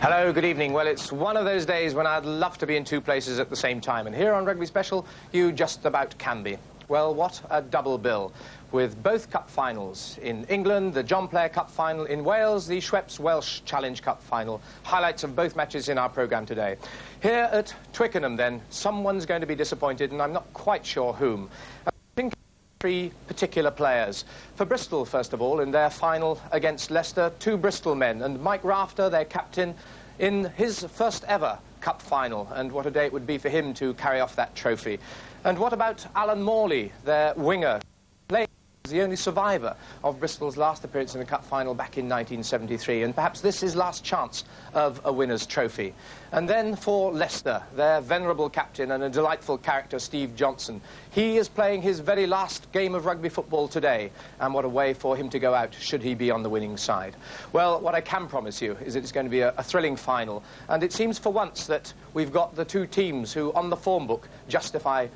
Hello, good evening. Well, it's one of those days when I'd love to be in two places at the same time, and here on Rugby Special, you just about can be. Well, what a double bill, with both cup finals. In England, the John Player Cup final. In Wales, the Schweppes Welsh Challenge Cup final. Highlights of both matches in our programme today. Here at Twickenham, then, someone's going to be disappointed, and I'm not quite sure whom. Three particular players. For Bristol, first of all, in their final against Leicester, two Bristol men, and Mike Rafter, their captain, in his first ever cup final, and what a day it would be for him to carry off that trophy. And what about Alan Morley, their winger, playing as the only survivor of Bristol's last appearance in the cup final back in 1973, and perhaps this is his last chance of a winner's trophy. And then for Leicester, their venerable captain and a delightful character, Steve Johnson. He is playing his very last game of rugby football today, and what a way for him to go out should he be on the winning side. Well, what I can promise you is it's going to be a thrilling final, and it seems for once that we've got the two teams who, on the form book, justify.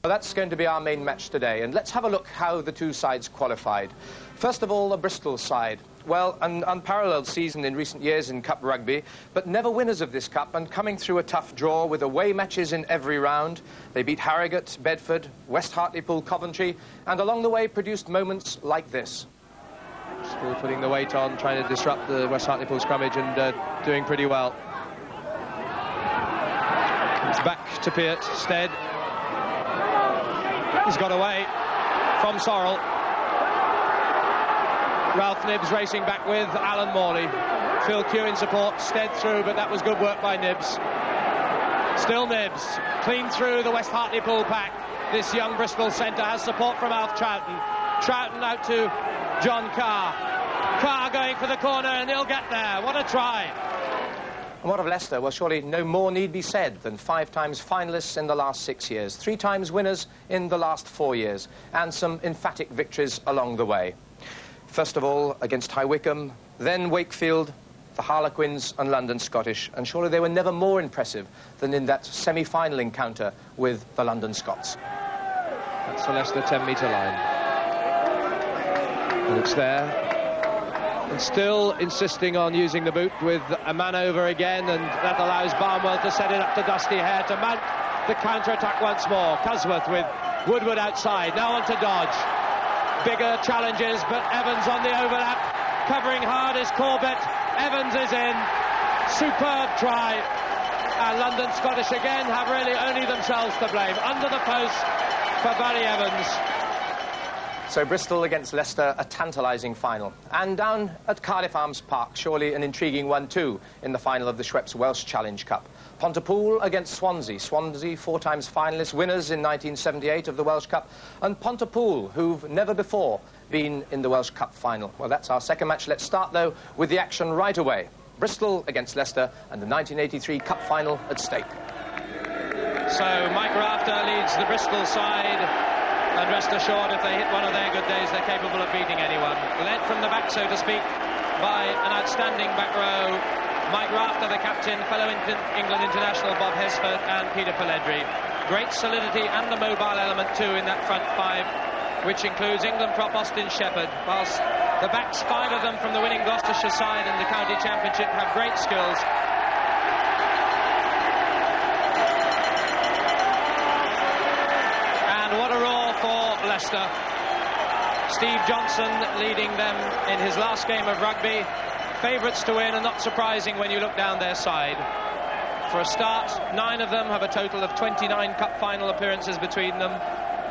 Well, that's going to be our main match today, and let's have a look how the two sides qualified. First of all, the Bristol side. Well, an unparalleled season in recent years in Cup rugby, but never winners of this Cup, and coming through a tough draw with away matches in every round. They beat Harrogate, Bedford, West Hartlepool, Coventry, and along the way produced moments like this. Still putting the weight on, trying to disrupt the West Hartlepool scrummage, and doing pretty well. It's back to Peart, Stead. He's got away from Sorrell. Ralph Nibbs racing back with Alan Morley. Phil Kew in support, Stead through, but that was good work by Nibbs. Still Nibbs, clean through the West Hartlepool pack. This young Bristol centre has support from Alf Troughton. Troughton out to John Carr. Carr going for the corner, and he'll get there. What a try. And what of Leicester? Well, surely no more need be said than 5 times finalists in the last 6 years, 3 times winners in the last 4 years, and some emphatic victories along the way. First of all, against High Wycombe, then Wakefield, the Harlequins and London Scottish, and surely they were never more impressive than in that semi-final encounter with the London Scots. That's the Leicester 10-metre line. And it's there. And still insisting on using the boot with a man over again, and that allows Barnwell to set it up to Dusty Hare to mount the counter-attack once more. Cusworth with Woodward outside, now on to Dodge. Bigger challenges, but Evans on the overlap, covering hard is Corbett. Evans is in. Superb try. And London Scottish again have really only themselves to blame. Under the post for Barry Evans. So Bristol against Leicester, a tantalising final. And down at Cardiff Arms Park, surely an intriguing one too, in the final of the Schweppes Welsh Challenge Cup. Pontypool against Swansea. Swansea, 4 times finalists, winners in 1978 of the Welsh Cup. And Pontypool, who've never before been in the Welsh Cup final. Well, that's our second match. Let's start, though, with the action right away. Bristol against Leicester and the 1983 Cup final at stake. So Mike Rafter leads the Bristol side. And rest assured, if they hit one of their good days, they're capable of beating anyone. Led from the back, so to speak, by an outstanding back row. Mike Rafter, the captain, fellow England international Bob Hesford and Peter Pelledri. Great solidity and a mobile element too in that front 5, which includes England prop Austin Shepherd, whilst the backs, 5 of them from the winning Gloucestershire side in the county championship, have great skills. And what a roar for Leicester. Steve Johnson leading them in his last game of rugby. Favourites to win, and not surprising when you look down their side. For a start, 9 of them have a total of 29 cup final appearances between them.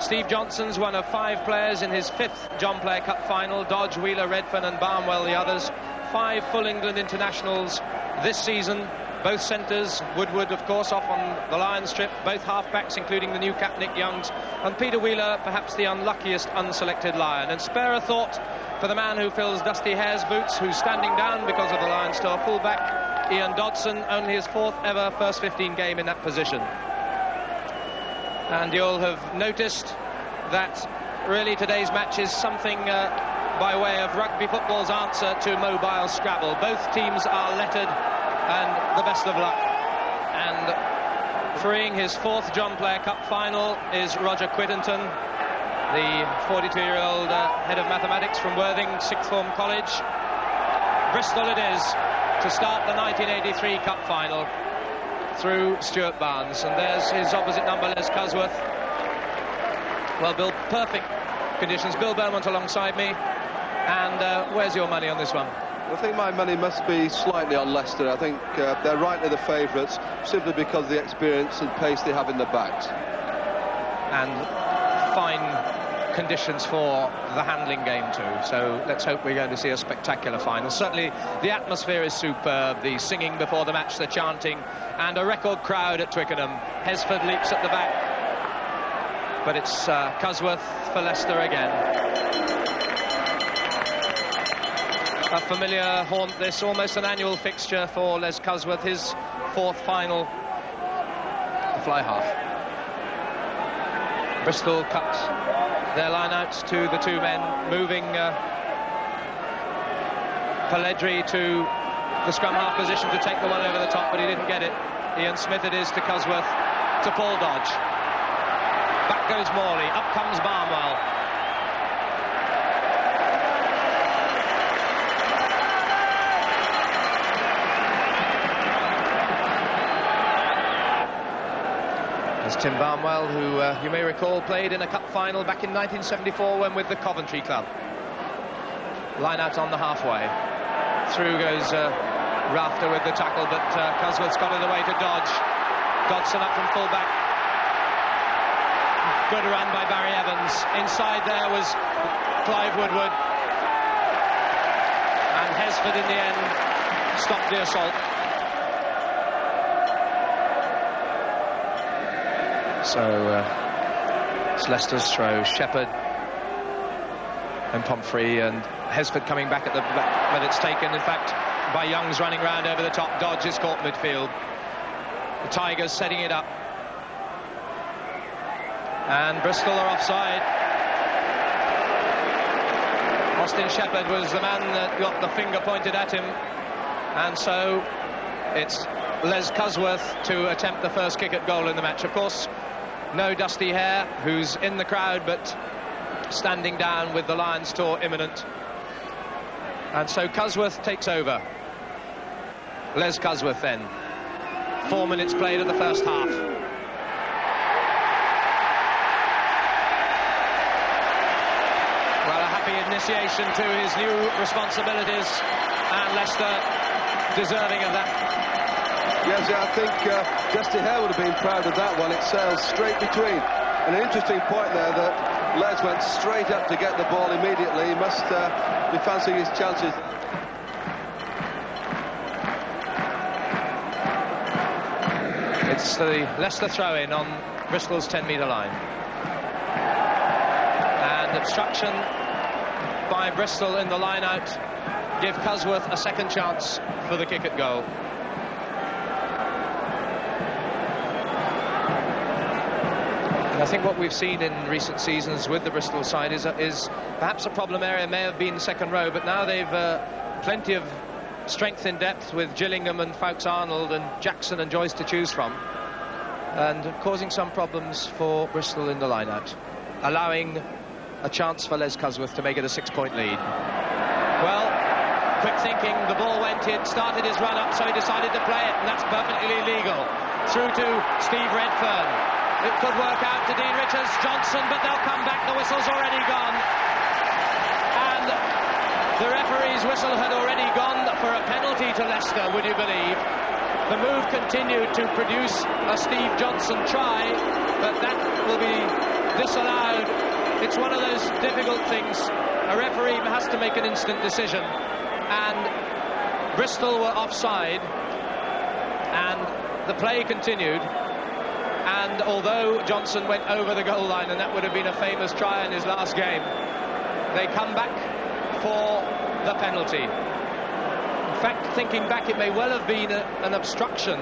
Steve Johnson's one of 5 players in his 5th John Player Cup final. Dodge, Wheeler, Redfern and Barnwell the others. 5 full England internationals this season. Both centres, Woodward, of course, off on the Lions trip. Both half-backs, including the new cap, Nick Youngs. And Peter Wheeler, perhaps the unluckiest unselected Lion. And spare a thought for the man who fills Dusty Hare's boots, who's standing down because of the Lions star fullback, Ian Dodson, only his 4th ever first 15 game in that position. And you'll have noticed that really today's match is something by way of rugby football's answer to mobile Scrabble. Both teams are lettered, and the best of luck. And freeing his 4th John Player Cup final is Roger Quittenton, the 42-year-old head of mathematics from Worthing, 6th form college. Bristol it is. to start the 1983 Cup final through Stuart Barnes. And there's his opposite number, Les Cusworth. Well, Bill, perfect conditions. Bill Beaumont alongside me. And where's your money on this one? I think my money must be slightly on Leicester. I think they're rightly the favourites, simply because of the experience and pace they have in the backs. And fine conditions for the handling game too. So let's hope we're going to see a spectacular final. Certainly the atmosphere is superb. The singing before the match, the chanting, and a record crowd at Twickenham. Hesford leaps at the back, but it's Cusworth for Leicester again. A familiar haunt, this, almost an annual fixture for Les Cusworth, his fourth final. The fly half. Bristol cut their line out to the two men, moving Pelledri to the scrum half position to take the one over the top, but he didn't get it. Ian Smith it is to Cusworth, to Paul Dodge. Back goes Morley, up comes Barnwell. Tim Barnwell, who you may recall played in a cup final back in 1974 when with the Coventry club. Line out on the halfway. Through goes Rafter with the tackle, but Cusworth's got it away to Dodge. Dodson up from full-back. Good run by Barry Evans. Inside there was Clive Woodward. And Hesford in the end stopped the assault. So it's Leicester's throw. Shepherd and Pomfrey, and Hesford coming back at the back, but it's taken in fact by Young's running round over the top. Dodge is caught midfield. The Tigers setting it up, and Bristol are offside. Austin Shepherd was the man that got the finger pointed at him, and so it's Les Cusworth to attempt the first kick at goal in the match. Of course, no Dusty Hare, who's in the crowd but standing down with the Lions tour imminent. And so Cusworth takes over. Les Cusworth then. 4 minutes played of the first half. Well, a happy initiation to his new responsibilities, and Leicester deserving of that. Yes, I think Dusty Hare would have been proud of that one. It sails straight between. And an interesting point there that Les went straight up to get the ball immediately. He must be fancying his chances. It's the Leicester throw-in on Bristol's 10-metre line. And obstruction by Bristol in the line-out give Cusworth a second chance for the kick at goal. I think what we've seen in recent seasons with the Bristol side is perhaps a problem area may have been second row, but now they've plenty of strength in depth with Gillingham and Fowkes-Arnold and Jackson and Joyce to choose from, and causing some problems for Bristol in the line-out, allowing a chance for Les Cusworth to make it a 6-point lead. Well, quick thinking, the ball went in, started his run up, so he decided to play it, and that's perfectly legal. Through to Steve Redfern. It could work out to Dean Richards, Johnson, but they'll come back. The whistle's already gone. And the referee's whistle had already gone for a penalty to Leicester, would you believe? The move continued to produce a Steve Johnson try, but that will be disallowed. It's one of those difficult things. A referee has to make an instant decision. And Bristol were offside, and the play continued. And although Johnson went over the goal line, and that would have been a famous try in his last game, they come back for the penalty. In fact, thinking back, it may well have been an obstruction.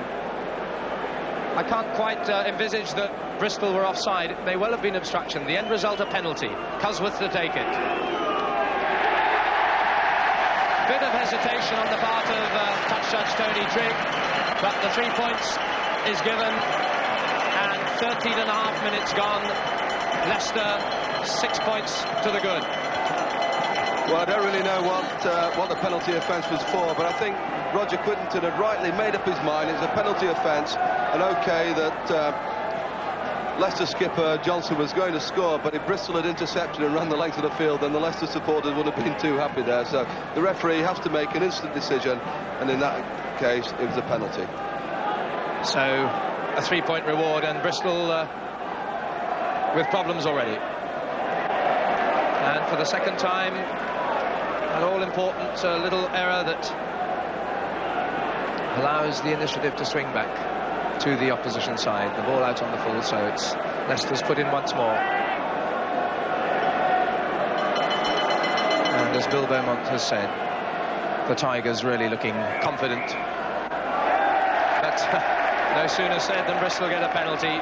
I can't quite envisage that Bristol were offside. It may well have been obstruction. The end result, a penalty. Cusworth to take it. Bit of hesitation on the part of touch judge Tony Trigg, but the 3 points is given. And 13.5 minutes gone. Leicester 6 points to the good. Well, I don't really know what the penalty offence was for, but I think Roger Quinton had rightly made up his mind. It's a penalty offence, and OK that Leicester skipper Johnson was going to score, but if Bristol had intercepted and run the length of the field, then the Leicester supporters would have been too happy there. So the referee has to make an instant decision, and in that case, it was a penalty. So a 3-point reward, and Bristol with problems already. And for the second time, an all-important little error that allows the initiative to swing back to the opposition side. The ball out on the full, so it's Leicester's put in once more. And as Bill Beaumont has said, the Tigers really looking confident. But no sooner said than Bristol get a penalty.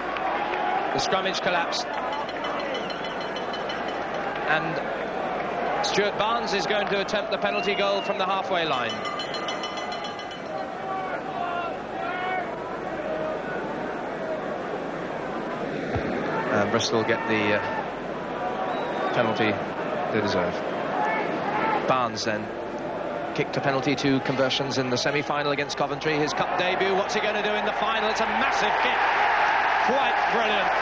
The scrummage collapsed. And Stuart Barnes is going to attempt the penalty goal from the halfway line. And Bristol get the penalty they deserve. Barnes then kicked a penalty, 2 conversions in the semi-final against Coventry. His cup debut, what's he going to do in the final? It's a massive kick. Quite brilliant.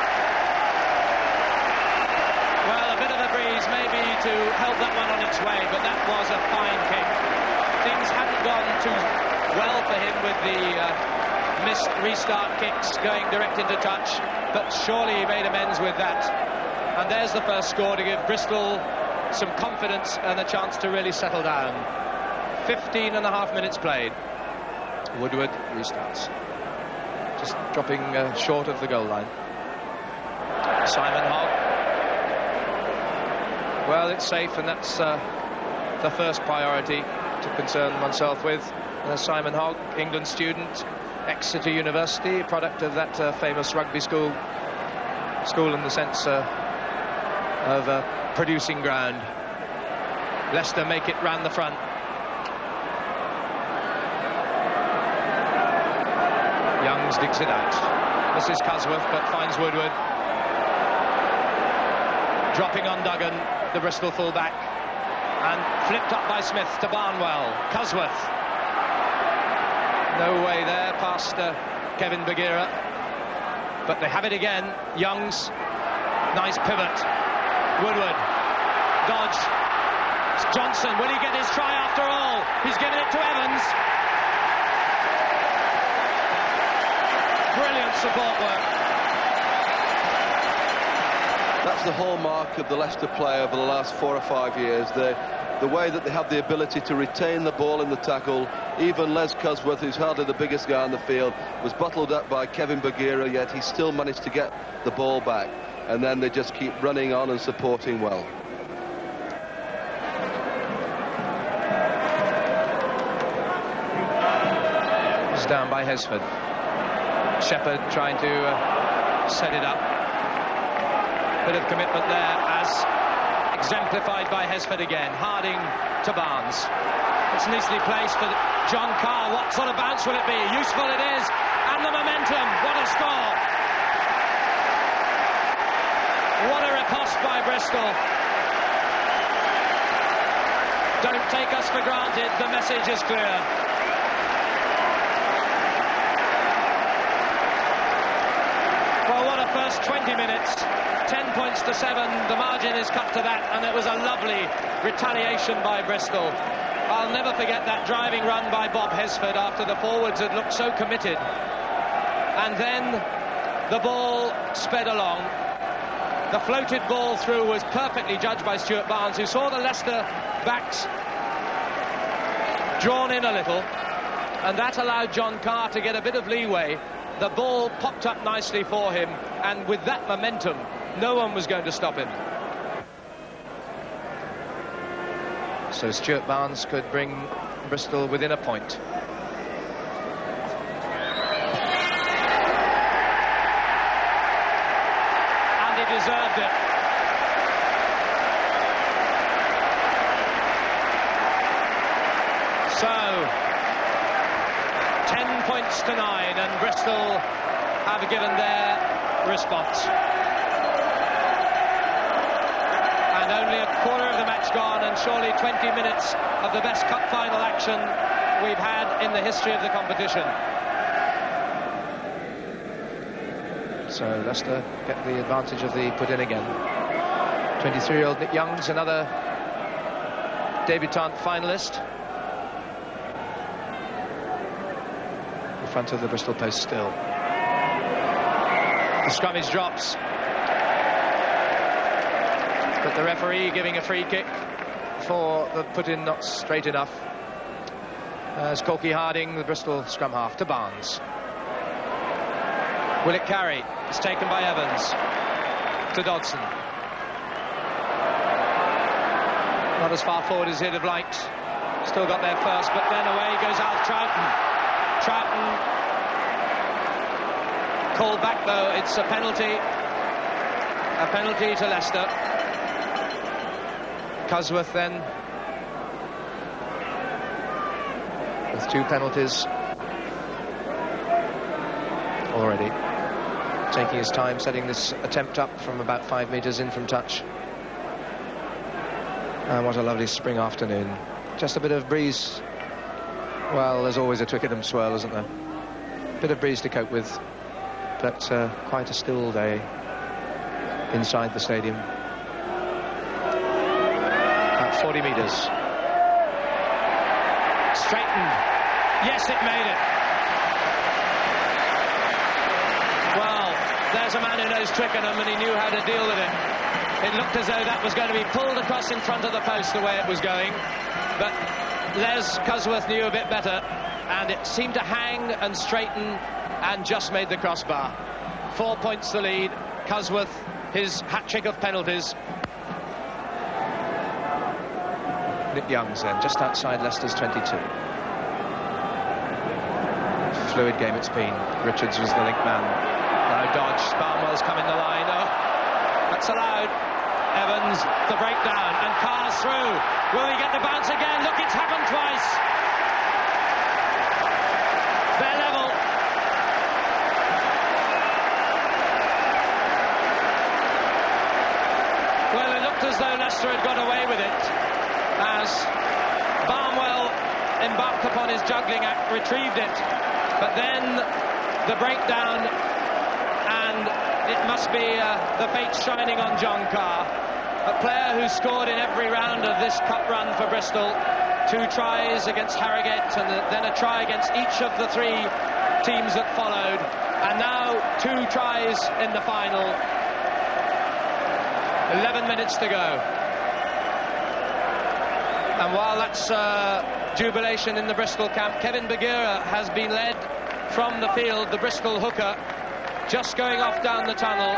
Well, a bit of a breeze maybe to help that one on its way, but that was a fine kick. Things hadn't gone too well for him with the missed restart kicks going direct into touch, but surely he made amends with that. And there's the first score to give Bristol some confidence and a chance to really settle down. 15.5 minutes played. Woodward restarts, just dropping short of the goal line. Simon Hogg. Well, it's safe, and that's the first priority to concern oneself with. Simon Hogg, England student, Exeter University, product of that famous rugby school in the sense of producing ground. Leicester make it round the front. Youngs digs it out. This is Cusworth, but finds Woodward. Dropping on Duggan, the Bristol full-back, and flipped up by Smith to Barnwell. Cusworth. No way there past Kevin Bagheera. But they have it again. Youngs. Nice pivot. Woodward. Dodge. It's Johnson. Will he get his try after all? He's given it to Evans. Brilliant support work. That's the hallmark of the Leicester play over the last 4 or 5 years. The way that they have the ability to retain the ball in the tackle. Even Les Cusworth, who's hardly the biggest guy on the field, was bottled up by Kevin Bagheera, yet he still managed to get the ball back. And then they just keep running on and supporting well. It's down by Hesford. Shepherd trying to set it up. Bit of commitment there, as exemplified by Hesford again. Harding to Barnes. It's nicely placed for John Carr. What sort of bounce will it be? Useful it is. And the momentum. What a score. What a riposte by Bristol. Don't take us for granted. The message is clear. Well, what a first 20 minutes. 10 points to 7. The margin is cut to that, and it was a lovely retaliation by Bristol. I'll never forget that driving run by Bob Hesford after the forwards had looked so committed. And then the ball sped along. The floated ball through was perfectly judged by Stuart Barnes, who saw the Leicester backs drawn in a little, and that allowed John Carr to get a bit of leeway. The ball popped up nicely for him, and with that momentum, no one was going to stop him. So Stuart Barnes could bring Bristol within a point. And he deserved it. So 10 points to 9, and Bristol have given their response. And only a quarter of the match gone, and surely 20 minutes of the best cup final action we've had in the history of the competition. So Leicester get the advantage of the put in again. 23-year-old Nick Young's another debutant finalist. In front of the Bristol post still. The scrummage drops. But the referee giving a free kick for the put in not straight enough. As Corky Harding, the Bristol scrum half, to Barnes. Will it carry? It's taken by Evans to Dodson. Not as far forward as he'd have liked. Still got there first, but then away goes Alf Troughton. Troughton called back though. It's a penalty. A penalty to Leicester. Cusworth then with 2 penalties already. Taking his time, setting this attempt up from about 5 metres in from touch. And what a lovely spring afternoon. Just a bit of breeze. Well, there's always a Twickenham swirl, isn't there? Bit of breeze to cope with, but quite a still day inside the stadium. About 40 metres. Straightened. Yes, it made it. Well, there's a man who knows Twickenham, and he knew how to deal with it. It looked as though that was going to be pulled across in front of the post the way it was going, but Les Cusworth knew a bit better, and it seemed to hang and straighten and just made the crossbar. 4 points the lead. Cusworth, his hat-trick of penalties. Nick Young's then, just outside Leicester's 22. Fluid game it's been. Richards was the link man. Now dodge. Barnwell's come in the line. Oh, that's allowed. Evans, the breakdown, and Carr's through. Will he get the bounce again? Look, it's happened twice. They're level. Well, it looked as though Leicester had got away with it as Barnwell embarked upon his juggling act, retrieved it, but then the breakdown, and it must be the fate shining on John Carr, a player who scored in every round of this cup run for Bristol. 2 tries against Harrogate and then a try against each of the 3 teams that followed, and now 2 tries in the final. 11 minutes to go. And while that's jubilation in the Bristol camp, Kevin Bagheera has been led from the field, the Bristol hooker, just going off down the tunnel.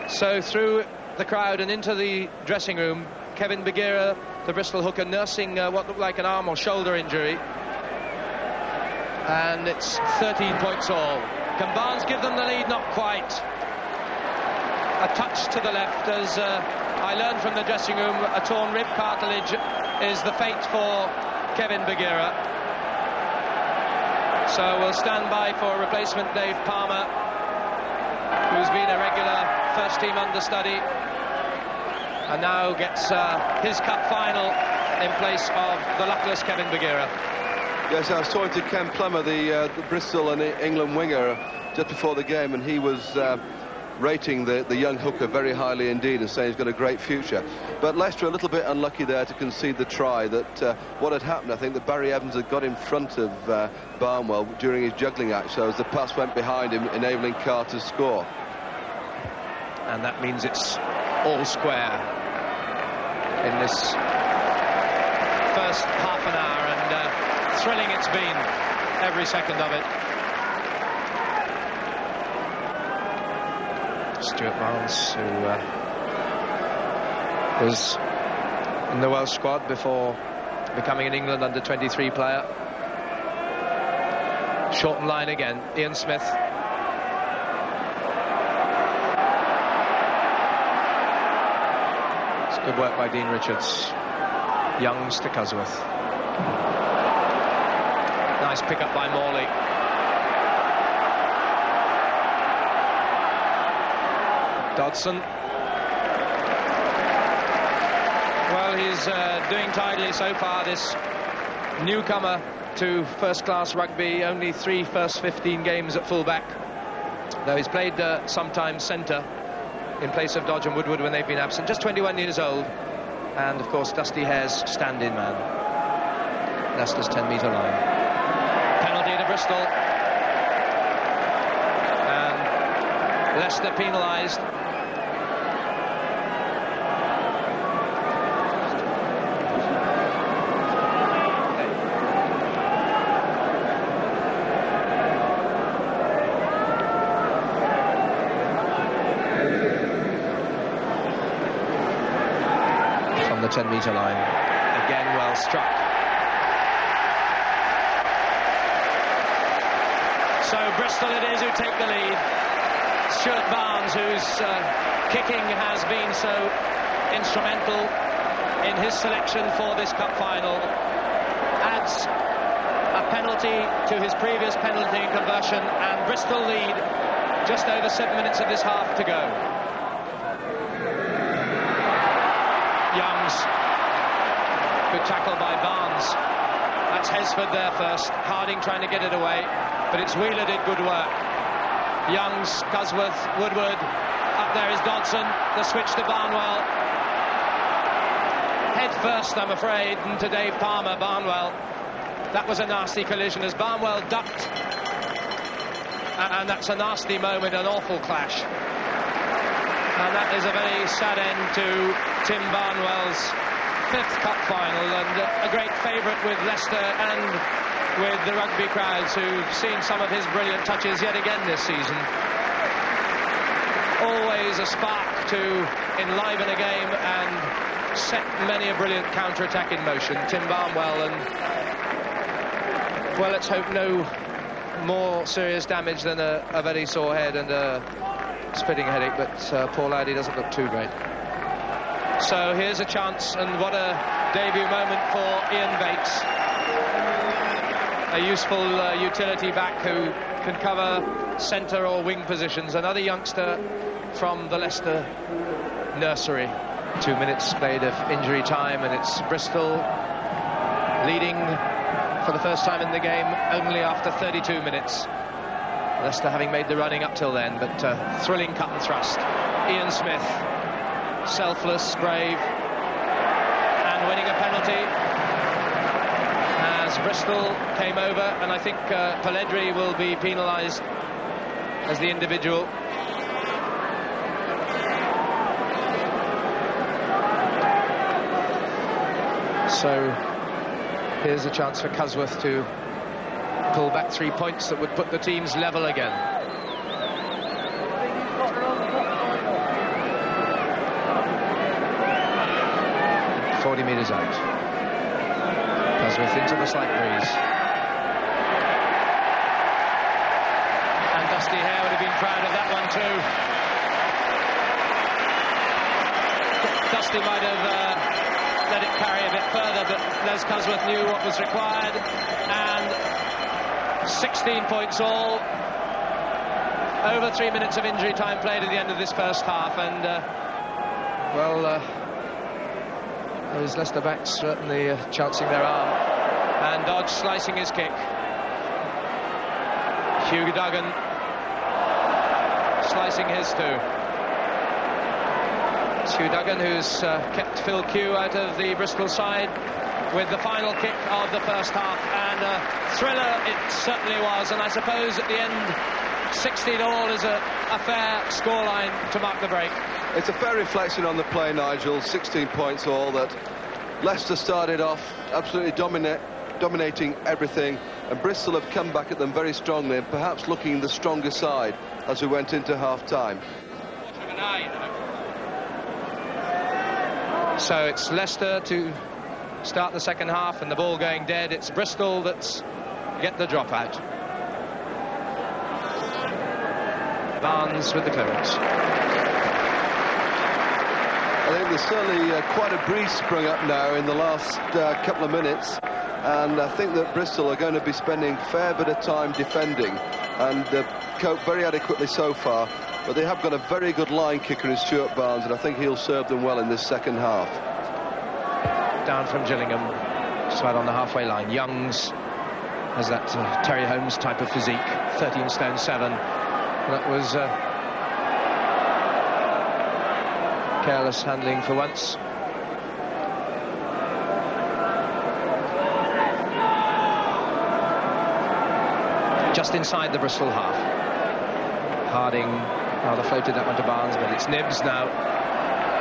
So through the crowd and into the dressing room, Kevin Bagheera, the Bristol hooker, nursing what looked like an arm or shoulder injury. And it's 13 points all. Can Barnes give them the lead? Not quite. A touch to the left, as I learned from the dressing room, a torn rib cartilage is the fate for Kevin Bagheera. So we'll stand by for replacement Dave Palmer, who's been a regular first-team understudy, and now gets his cup final in place of the luckless Kevin Bagheera. Yes, I was talking to Ken Plummer, the Bristol and England winger, just before the game, and he was rating the young hooker very highly indeed and saying he's got a great future. But Leicester a little bit unlucky there to concede the try. That what had happened, I think that Barry Evans had got in front of Barnwell during his juggling act, so as the pass went behind him, enabling Carr to score. And that means it's all square in this first half an hour, and thrilling it's been, every second of it. Stuart Barnes, who was in the Welsh squad before becoming an England under-23 player. Shortened line again. Ian Smith. It's good work by Dean Richards. Youngs to Cusworth. Nice pick-up by Morley. Dodson. Well, he's doing tidily so far, this newcomer to first-class rugby. Only 3 first 15 games at full-back, though he's played sometimes centre in place of Dodge and Woodward when they've been absent. Just 21 years old, and of course Dusty Hare's stand-in man. Leicester's 10-metre line. Penalty to Bristol, and Leicester penalised. From the 10-metre line, again well struck. So Bristol it is who take the lead. Stuart Barnes, whose kicking has been so instrumental in his selection for this cup final, adds a penalty to his previous penalty conversion, and Bristol lead just over 7 minutes of this half to go. Youngs, good tackle by Barnes. That's Hesford there first. Harding trying to get it away, but it's Wheeler did good work. Youngs, Cusworth, Woodward. Up there is Dodson. The switch to Barnwell. Head first, I'm afraid, and to Dave Palmer. Barnwell. That was a nasty collision as Barnwell ducked. And that's a nasty moment, an awful clash. And that is a very sad end to Tim Barnwell's 5th cup final, and a great favourite with Leicester and with the rugby crowds who've seen some of his brilliant touches yet again this season. Always a spark to enliven a game and set many a brilliant counter-attack in motion. Tim Barnwell, and well, let's hope no more serious damage than a very sore head and a splitting headache, but poor lad, he doesn't look too great. So here's a chance, and what a debut moment for Ian Bates, a useful utility back who can cover centre or wing positions. Another youngster from the Leicester nursery. 2 minutes played of injury time, and it's Bristol leading for the first time in the game only after 32 minutes. Leicester having made the running up till then, but thrilling cut and thrust. Ian Smith, selfless, brave, and winning a penalty as Bristol came over, and I think Pelledri will be penalised as the individual. So here's a chance for Cusworth to pull back 3 points that would put the teams level again. ...40 metres out. Cusworth into the slight breeze. And Dusty Hare would have been proud of that one too. Dusty might have let it carry a bit further, but Les Cusworth knew what was required, and 16 points all. Over 3 minutes of injury time played at the end of this first half, and those Leicester backs certainly chancing their arm. And Dodge slicing his kick. Hugh Duggan slicing his too. It's Hugh Duggan who's kept Phil Kew out of the Bristol side with the final kick of the first half, and a thriller it certainly was. And I suppose at the end, 16-all is a fair scoreline to mark the break. It's a fair reflection on the play, Nigel. 16 points all. That Leicester started off absolutely dominating everything, and Bristol have come back at them very strongly, and perhaps looking the stronger side as we went into half-time. So it's Leicester to start the second half, and the ball going dead. It's Bristol that's get the drop out. Barnes with the clearance. I think there's certainly quite a breeze sprung up now in the last couple of minutes, and I think that Bristol are going to be spending a fair bit of time defending, and they've coped very adequately so far, but they have got a very good line kicker in Stuart Barnes, and I think he'll serve them well in this second half. down from Gillingham, just right on the halfway line. Youngs has that Terry Holmes type of physique, 13 stone 7. That was careless handling for once. Just inside the Bristol half. Harding rather floated that one to Barnes, but it's Nibbs now.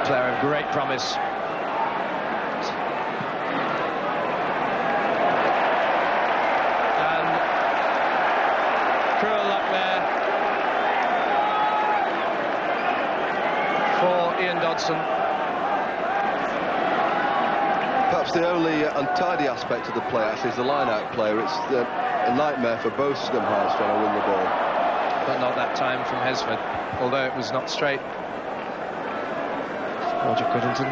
Player of great promise. And cruel luck there for Ian Dodson. Perhaps the only untidy aspect of the play actually is the line-out player. It's a nightmare for both scrum halves trying to win the ball. But not that time from Hesford, although it was not straight. Roger Crittenden.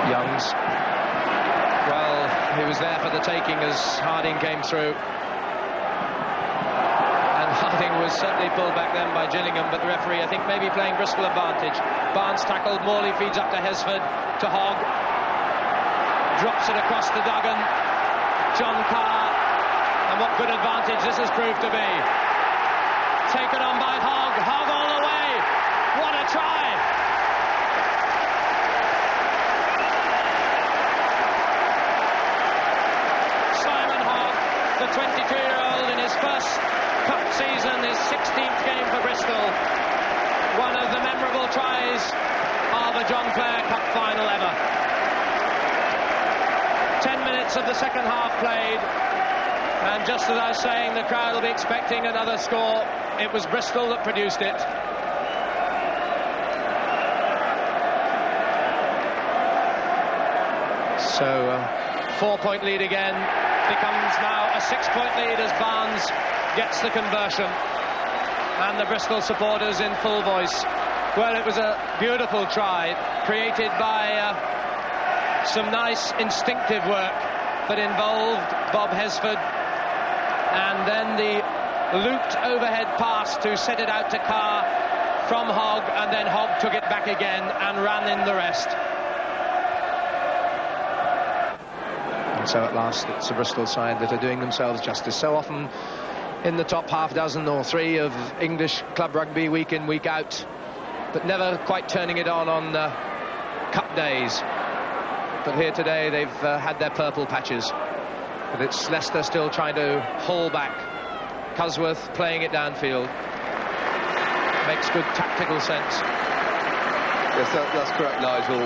Youngs. Well, he was there for the taking as Harding came through. And Harding was certainly pulled back then by Gillingham, but the referee, I think, maybe playing Bristol advantage. Barnes tackled, Morley feeds up to Hesford, to Hogg. Drops it across to Duggan. John Carr. And what good advantage this has proved to be. Taken on by Hogg. Hogg all the way. What a try. Simon Hogg, the 22-year-old in his first cup season, his 16th game for Bristol. One of the memorable tries of a John Clare Cup final ever. 10 minutes of the second half played, and just as I was saying, the crowd will be expecting another score. It was Bristol that produced it. So 4-point lead again, becomes now a 6-point lead as Barnes gets the conversion, and the Bristol supporters in full voice. Well, it was a beautiful try created by some nice instinctive work that involved Bob Hesford, and then the looped overhead pass to set it out to Carr from Hogg, and then Hogg took it back again and ran in the rest. And so at last it's a Bristol side that are doing themselves justice. So often in the top half dozen or three of English club rugby week in, week out, but never quite turning it on cup days. But here today they've had their purple patches. But it's Leicester still trying to haul back. Cusworth playing it downfield. Makes good tactical sense. Yes, that's correct, Nigel.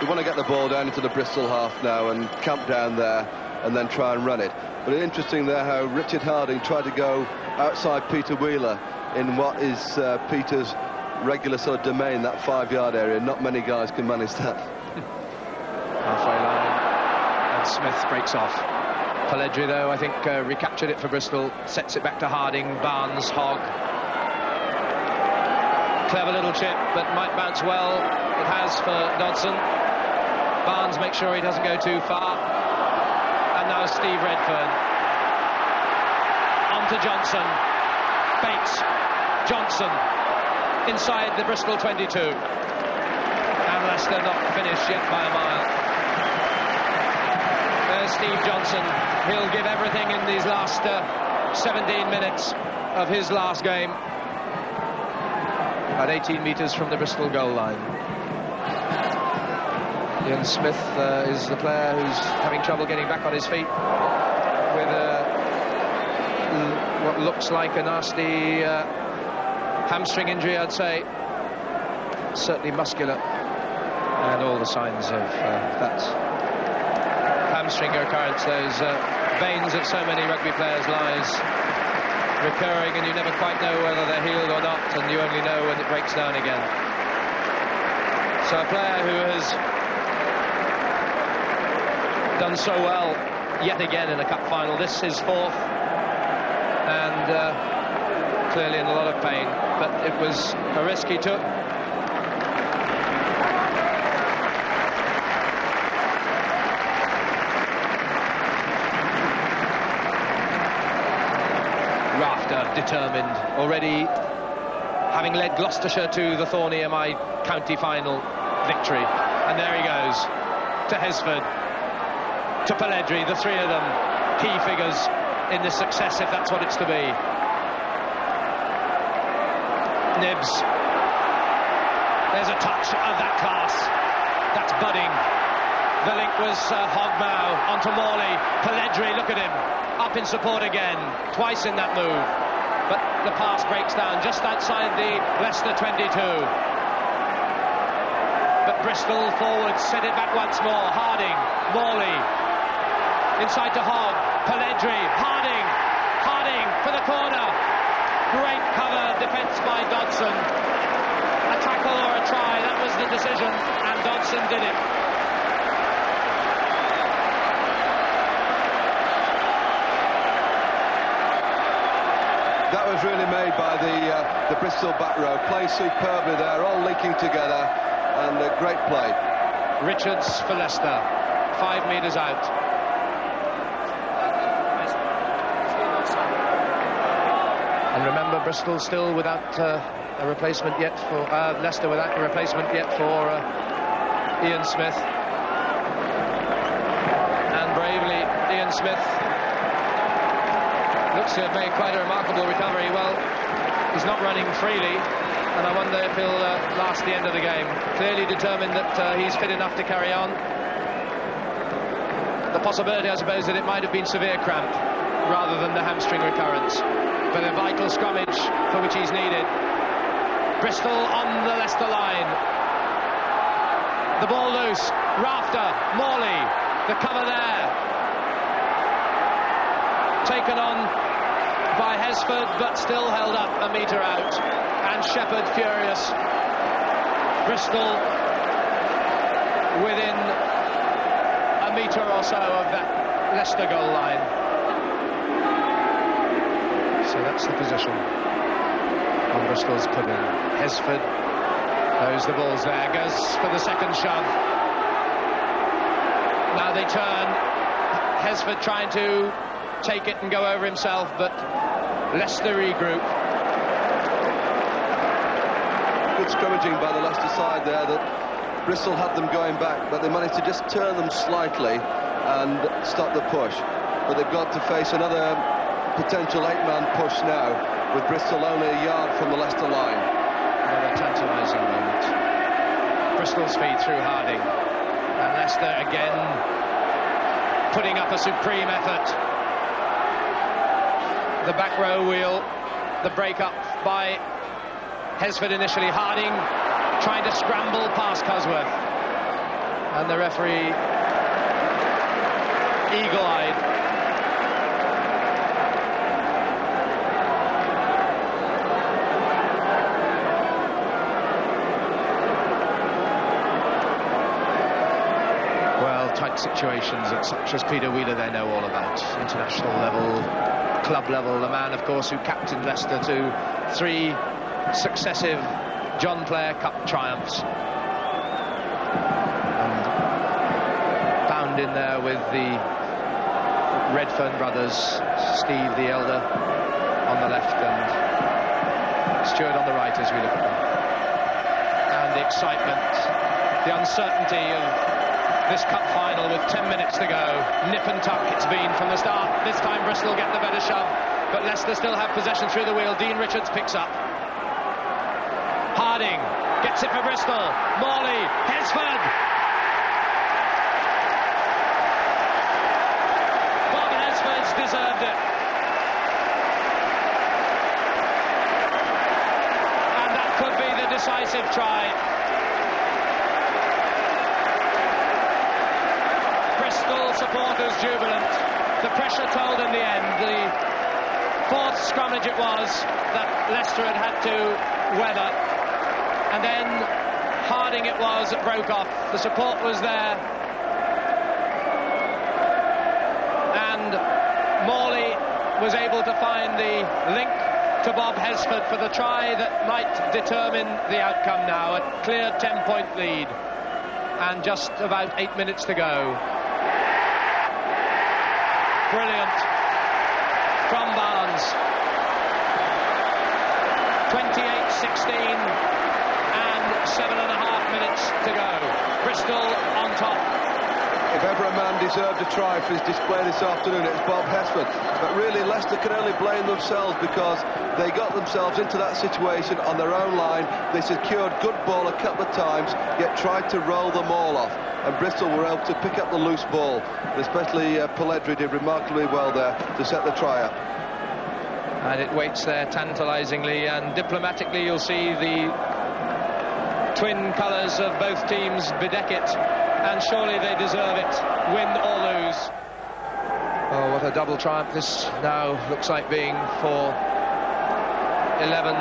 We want to get the ball down into the Bristol half now and camp down there and then try and run it. But it's interesting there how Richard Harding tried to go outside Peter Wheeler in what is Peter's regular sort of domain, that 5-yard area. Not many guys can manage that. Halfway line, and Smith breaks off. Pelledri, though, I think recaptured it for Bristol, sets it back to Harding. Barnes, Hogg. Clever little chip, but might bounce well. It has for Dodson. Barnes makes sure he doesn't go too far. And now Steve Redfern. On to Johnson. Bates. Johnson. Inside the Bristol 22. And Leicester not finished yet by a mile. There's Steve Johnson. He'll give everything in these last 17 minutes of his last game. About 18 metres from the Bristol goal line. Ian Smith is the player who's having trouble getting back on his feet with what looks like a nasty hamstring injury, I'd say. Certainly muscular, and all the signs of that hamstring occurrence, those veins of so many rugby players' lives recurring, and you never quite know whether they're healed or not, and you only know when it breaks down again. So a player who has done so well yet again in a cup final, this is fourth, and clearly in a lot of pain, but it was a risk he took. Determined. Already having led Gloucestershire to the Thorny MI county final victory. And there he goes, to Hesford, to Pelledri, the three of them, key figures in this success, if that's what it's to be. Nibs. There's a touch of that class. That's budding. The link was Hogmow onto Morley. Pelledri, look at him, up in support again, twice in that move. But the pass breaks down just outside the Leicester 22. But Bristol forward, set it back once more. Harding, Morley, inside to Hogg, Pelledri, Harding for the corner. Great cover, defence by Dodson. A tackle or a try, that was the decision, and Dodson did it. That was really made by the Bristol back row. Playing superbly there, all linking together, and a great play. Richards for Leicester, 5 metres out. And remember, Bristol still without a replacement yet for Leicester, without a replacement yet for Ian Smith. And bravely, Ian Smith looks to have made quite a remarkable recovery. Well, he's not running freely, and I wonder if he'll last the end of the game. Clearly determined that he's fit enough to carry on. The possibility, I suppose, that it might have been severe cramp rather than the hamstring recurrence. But a vital scrummage for which he's needed. Bristol on the Leicester line. The ball loose. Rafter, Morley, the cover there. Taken on by Hesford, but still held up a metre out. And Shepherd furious. Bristol within a metre or so of that Leicester goal line. So that's the position on Bristol's pudding. Hesford knows the ball's there, goes for the second shove. Now they turn. Hesford trying to take it and go over himself, but Leicester regroup. Good scrummaging by the Leicester side there, that Bristol had them going back, but they managed to just turn them slightly and stop the push. But they've got to face another potential 8-man push now, with Bristol only a yard from the Leicester line. Another tantalising moment. Bristol's feed through Harding, and Leicester again putting up a supreme effort. The back row wheel, the break up by Hesford initially. Harding trying to scramble past Cosworth, and the referee eagle-eyed. Tight situations at such as Peter Wheeler they know all about. International level, club level, the man of course who captained Leicester to 3 successive John Player Cup triumphs, and bound in there with the Redfern brothers, Steve the elder on the left and Stuart on the right as we look at them. And the excitement, the uncertainty of this cup final with 10 minutes to go. Nip and tuck it's been from the start. This time Bristol get the better shove, but Leicester still have possession through the wheel. Dean Richards picks up. Harding gets it for Bristol. Morley, Hesford. Bob Hesford's deserved it. And that could be the decisive try. Bristol supporters jubilant. The pressure told in the end. The 4th scrummage it was that Leicester had to weather, and then Harding it was that broke off. The support was there, and Morley was able to find the link to Bob Hesford for the try that might determine the outcome now. A clear 10-point lead, and just about 8 minutes to go. Brilliant from Barnes. 28 16 and 7.5 minutes to go. Bristol on top. If ever a man deserved a try for his display this afternoon, it's Bob Hesford. But really, Leicester can only blame themselves because they got themselves into that situation on their own line. They secured good ball a couple of times, yet tried to roll them all off. And Bristol were able to pick up the loose ball. And especially Pelledri did remarkably well there to set the try up. And it waits there tantalisingly, and diplomatically you'll see the twin colours of both teams bedeck it, and surely they deserve it, win or lose. Oh, what a double triumph this now looks like being for 11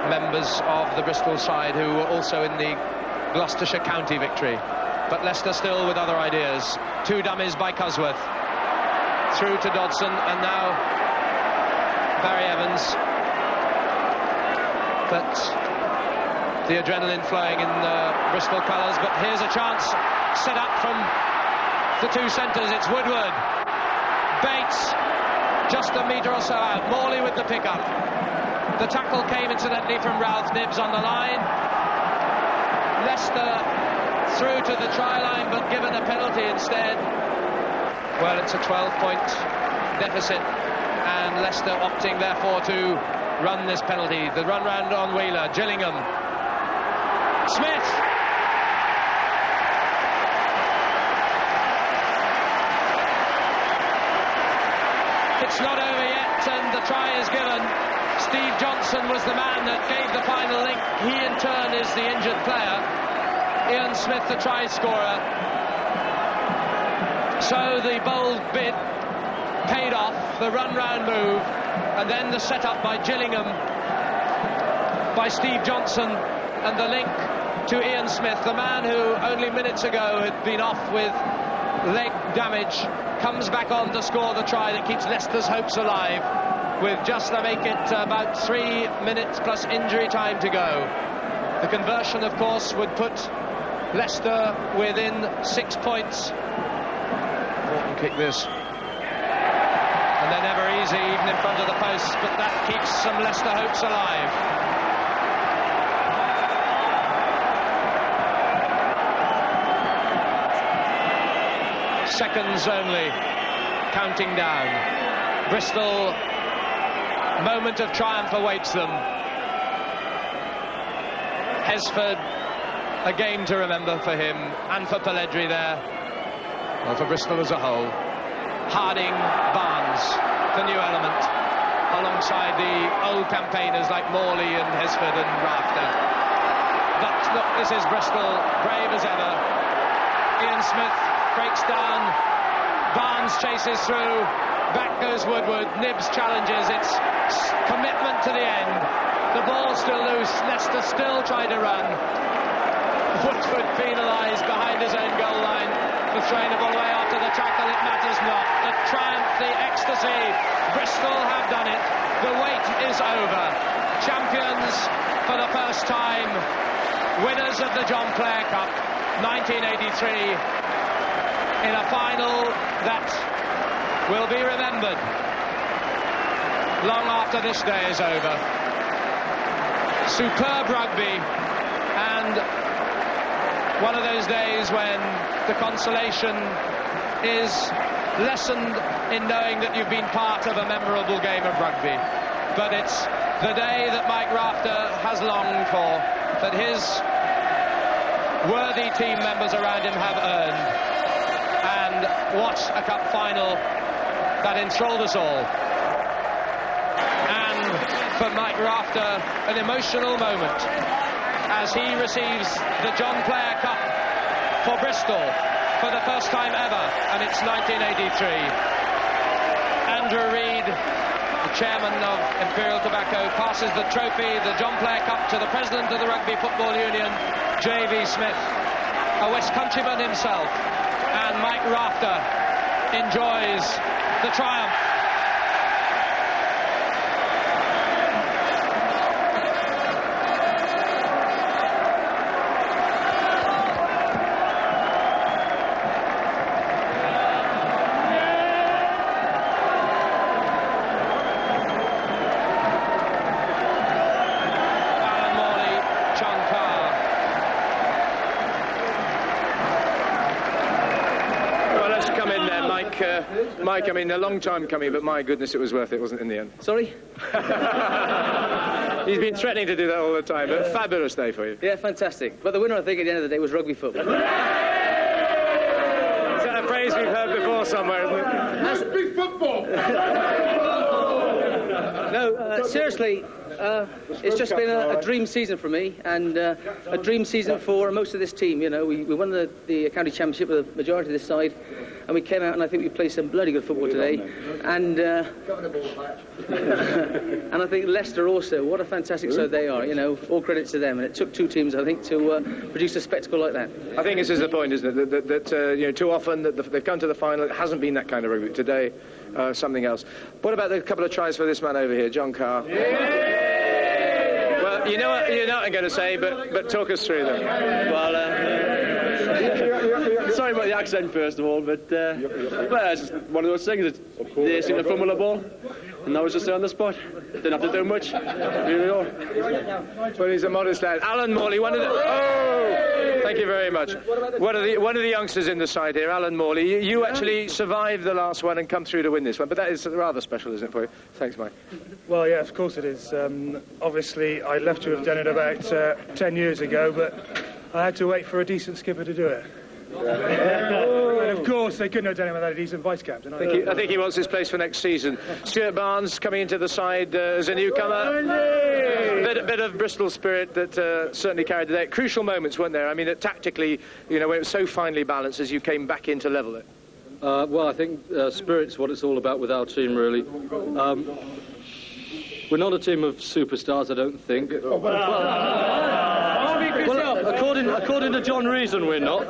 members of the Bristol side who were also in the Gloucestershire County victory. But Leicester still with other ideas. 2 dummies by Cusworth. Through to Dodson, and now Barry Evans. But the adrenaline flowing in Bristol colours. But here's a chance set up from the 2 centres. It's Woodward. Bates just a metre or so out. Morley with the pickup. The tackle came incidentally from Ralph Knibbs on the line. Leicester through to the try line, but given a penalty instead. Well, it's a 12-point deficit, and Leicester opting therefore to run this penalty. The run round on Wheeler. Gillingham. Smith. It's not over yet, and the try is given. Steve Johnson was the man that gave the final link. He in turn is the injured player. Ian Smith, the try scorer. So the bold bid paid off, the run round move, and then the setup by Gillingham, by Steve Johnson, and the link to Ian Smith, the man who only minutes ago had been off with leg damage, comes back on to score the try that keeps Leicester's hopes alive, with just to make it about 3 minutes plus injury time to go. The conversion, of course, would put Leicester within 6 points. Morton kick this. And they're never easy, even in front of the post, but that keeps some Leicester hopes alive. Seconds only, counting down. Bristol, moment of triumph awaits them. Hesford, a game to remember for him, and for Pelledri there, well, for Bristol as a whole. Harding, Barnes, the new element, alongside the old campaigners like Morley and Hesford and Rafter. But look, this is Bristol, brave as ever. Ian Smith breaks down, Barnes chases through, back goes Woodward, Knibbs challenges, it's commitment to the end. The ball's still loose, Leicester still trying to run. Woodward penalised behind his own goal line for throwing the ball away after the tackle. It matters not. The triumph, the ecstasy, Bristol have done it. The wait is over. Champions for the first time, winners of the John Player Cup 1983, in a final that will be remembered long after this day is over. Superb rugby, and one of those days when the consolation is lessened in knowing that you've been part of a memorable game of rugby. But it's the day that Mike Rafter has longed for, that his worthy team members around him have earned. And what a cup final that enthralled us all. And for Mike Rafter, an emotional moment as he receives the John Player Cup for Bristol for the first time ever, and it's 1983. Andrew Reid, the chairman of Imperial Tobacco, passes the trophy, the John Player Cup, to the president of the Rugby Football Union, J.V. Smith, a West Countryman himself, and Mike Rafter enjoys the triumph. Mike, I mean, a long time coming, but my goodness, it was worth it, wasn't it, in the end? Sorry? He's been threatening to do that all the time, but fabulous day for you. Yeah, fantastic. But the winner, I think, at the end of the day was rugby football. Is that a phrase we've heard before somewhere, isn't it? Rugby football! No, seriously, it's just been a dream season for me, and a dream season for most of this team. You know, we won the county championship with a majority of this side, and we came out and I think we played some bloody good football today. And and I think Leicester also, what a fantastic side they are. You know, all credit to them. And it took two teams, I think, to produce a spectacle like that. I think this is the point, isn't it? That you know, too often that they've come to the final, it hasn't been that kind of rugby. Today, something else. What about the couple of tries for this man over here, John Carr? Well, you know what I'm going to say, but talk us through them. Well, sorry about the accent first of all, but well, it's just one of those things. They seem to fumble the ball, and I was just there on the spot. Didn't have to do much. Here we go. Well, he's a modest lad. Alan Morley, one of the... Oh! Thank you very much. One of the youngsters in the side here, Alan Morley. You actually survived the last one and come through to win this one, but that is rather special, isn't it, for you? Thanks, Mike. Well, yeah, of course it is. Obviously, I'd love to have done it about 10 years ago, but I had to wait for a decent skipper to do it. And of course, they couldn't have done it without a decent vice-captain. I think he wants his place for next season. Stuart Barnes coming into the side as a newcomer. Bit of Bristol spirit that certainly carried the day. Crucial moments, weren't there? I mean, tactically, you know, when it was so finely balanced as you came back in to level it. Well, I think spirit's what it's all about with our team, really. We're not a team of superstars, I don't think. Well, according to John Reason, we're not.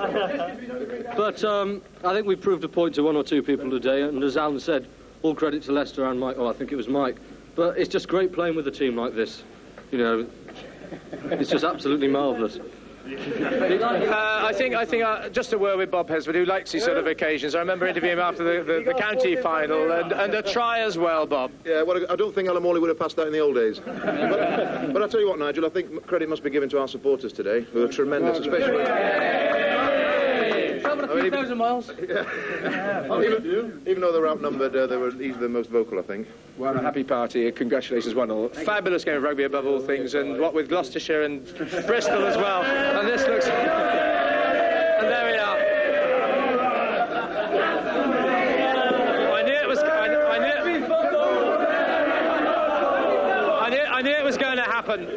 But I think we've proved a point to one or two people today, and as Alan said, all credit to Leicester and Mike. Oh, I think it was Mike. But it's just great playing with a team like this. You know, it's just absolutely marvellous. I think just a word with Bob Hesford, who likes these sort of occasions. I remember interviewing him after the county final, and a try as well, Bob. Yeah, well, I don't think Alan Morley would have passed that in the old days. But I'll tell you what, Nigel, I think credit must be given to our supporters today, who are tremendous, especially... Traveled a few thousand miles. Even though they were outnumbered, they were easily the most vocal, I think. Well, a happy party. Congratulations, 1-1. Fabulous game of rugby above all things, and what with Gloucestershire and Bristol as well. And this looks... And there we are. I knew it was going to happen.